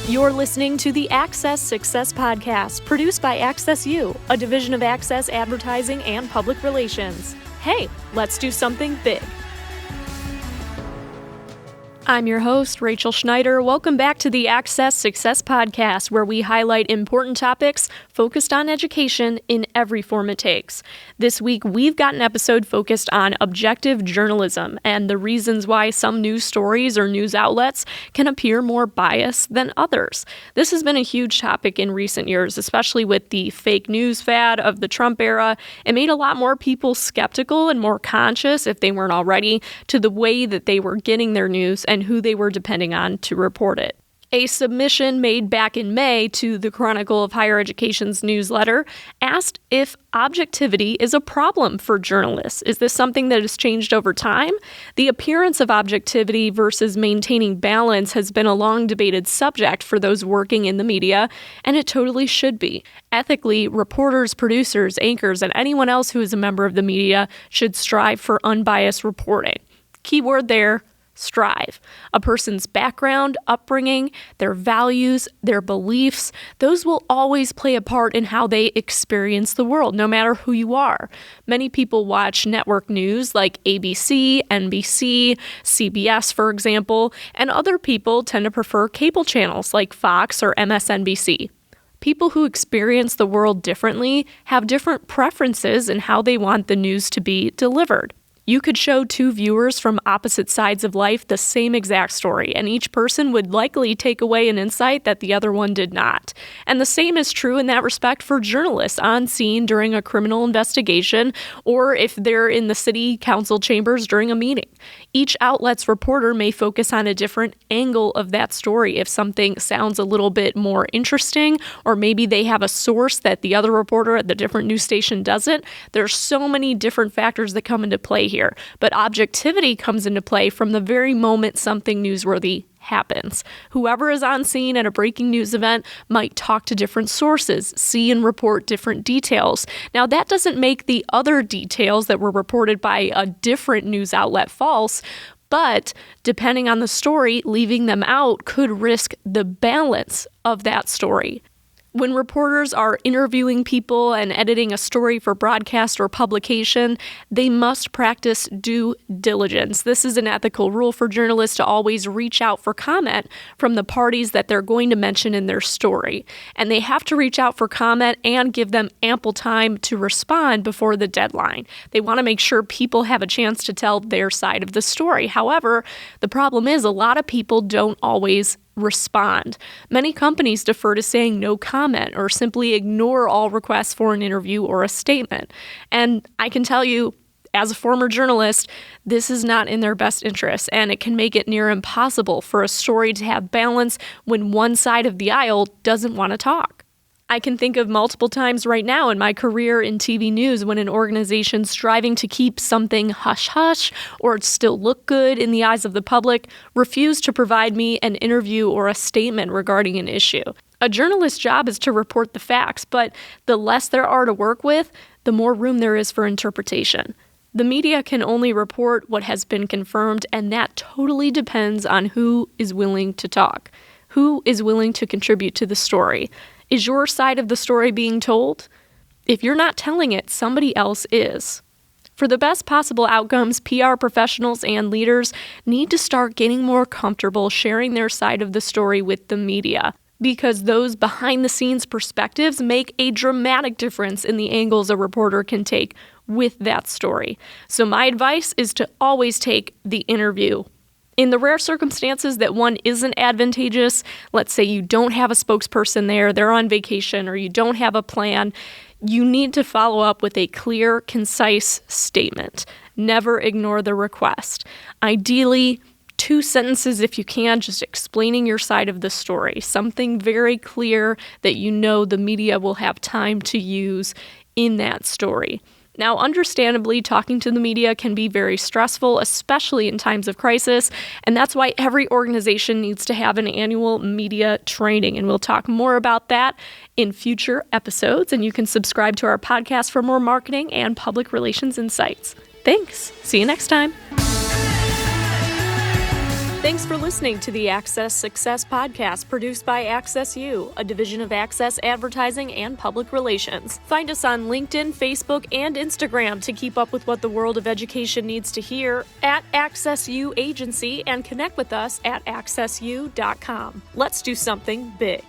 You're listening to the Access Success Podcast, produced by AccessU, a division of Access Advertising and Public Relations. Hey, let's do something big. I'm your host, Rachel Schneider. Welcome back to the Access Success Podcast, where we highlight important topics focused on education in every form it takes. This week, we've got an episode focused on objective journalism and the reasons why some news stories or news outlets can appear more biased than others. This has been a huge topic in recent years, especially with the fake news fad of the Trump era. It made a lot more people skeptical and more conscious, if they weren't already, to the way that they were getting their news and who they were depending on to report it. A submission made back in May to the Chronicle of Higher Education's newsletter asked if objectivity is a problem for journalists. Is this something that has changed over time? The appearance of objectivity versus maintaining balance has been a long debated subject for those working in the media, and it totally should be. Ethically, reporters, producers, anchors, and anyone else who is a member of the media should strive for unbiased reporting. Keyword there, strive. A person's background, upbringing, their values, their beliefs, those will always play a part in how they experience the world, no matter who you are. Many people watch network news like ABC, NBC, CBS, for example, and other people tend to prefer cable channels like Fox or MSNBC. People who experience the world differently have different preferences in how they want the news to be delivered. You could show two viewers from opposite sides of life the same exact story, and each person would likely take away an insight that the other one did not. And the same is true in that respect for journalists on scene during a criminal investigation, or if they're in the city council chambers during a meeting. Each outlet's reporter may focus on a different angle of that story if something sounds a little bit more interesting, or maybe they have a source that the other reporter at the different news station doesn't. There's so many different factors that come into play here. But objectivity comes into play from the very moment something newsworthy happens. Whoever is on scene at a breaking news event might talk to different sources, see and report different details. Now, that doesn't make the other details that were reported by a different news outlet false, but depending on the story, leaving them out could risk the balance of that story. When reporters are interviewing people and editing a story for broadcast or publication, they must practice due diligence. This is an ethical rule for journalists to always reach out for comment from the parties that they're going to mention in their story. And they have to reach out for comment and give them ample time to respond before the deadline. They want to make sure people have a chance to tell their side of the story. However, the problem is a lot of people don't always respond. Many companies defer to saying no comment or simply ignore all requests for an interview or a statement. And I can tell you, as a former journalist, this is not in their best interest, and it can make it near impossible for a story to have balance when one side of the aisle doesn't want to talk. I can think of multiple times right now in my career in TV news when an organization striving to keep something hush-hush or still look good in the eyes of the public refused to provide me an interview or a statement regarding an issue. A journalist's job is to report the facts, but the less there are to work with, the more room there is for interpretation. The media can only report what has been confirmed, and that totally depends on who is willing to talk, who is willing to contribute to the story. Is your side of the story being told? If you're not telling it, somebody else is. For the best possible outcomes, PR professionals and leaders need to start getting more comfortable sharing their side of the story with the media, because those behind-the-scenes perspectives make a dramatic difference in the angles a reporter can take with that story. So my advice is to always take the interview. In the rare circumstances that one isn't advantageous, let's say you don't have a spokesperson there, they're on vacation, or you don't have a plan, you need to follow up with a clear, concise statement. Never ignore the request. Ideally, 2 sentences if you can, just explaining your side of the story. Something very clear that you know the media will have time to use in that story. Now, understandably, talking to the media can be very stressful, especially in times of crisis, and that's why every organization needs to have an annual media training, and we'll talk more about that in future episodes, and you can subscribe to our podcast for more marketing and public relations insights. Thanks. See you next time. Thanks for listening to the Access Success Podcast, produced by AccessU, a division of Access Advertising and Public Relations. Find us on LinkedIn, Facebook, and Instagram to keep up with what the world of education needs to hear, at AccessU Agency, and connect with us at accessu.com. Let's do something big.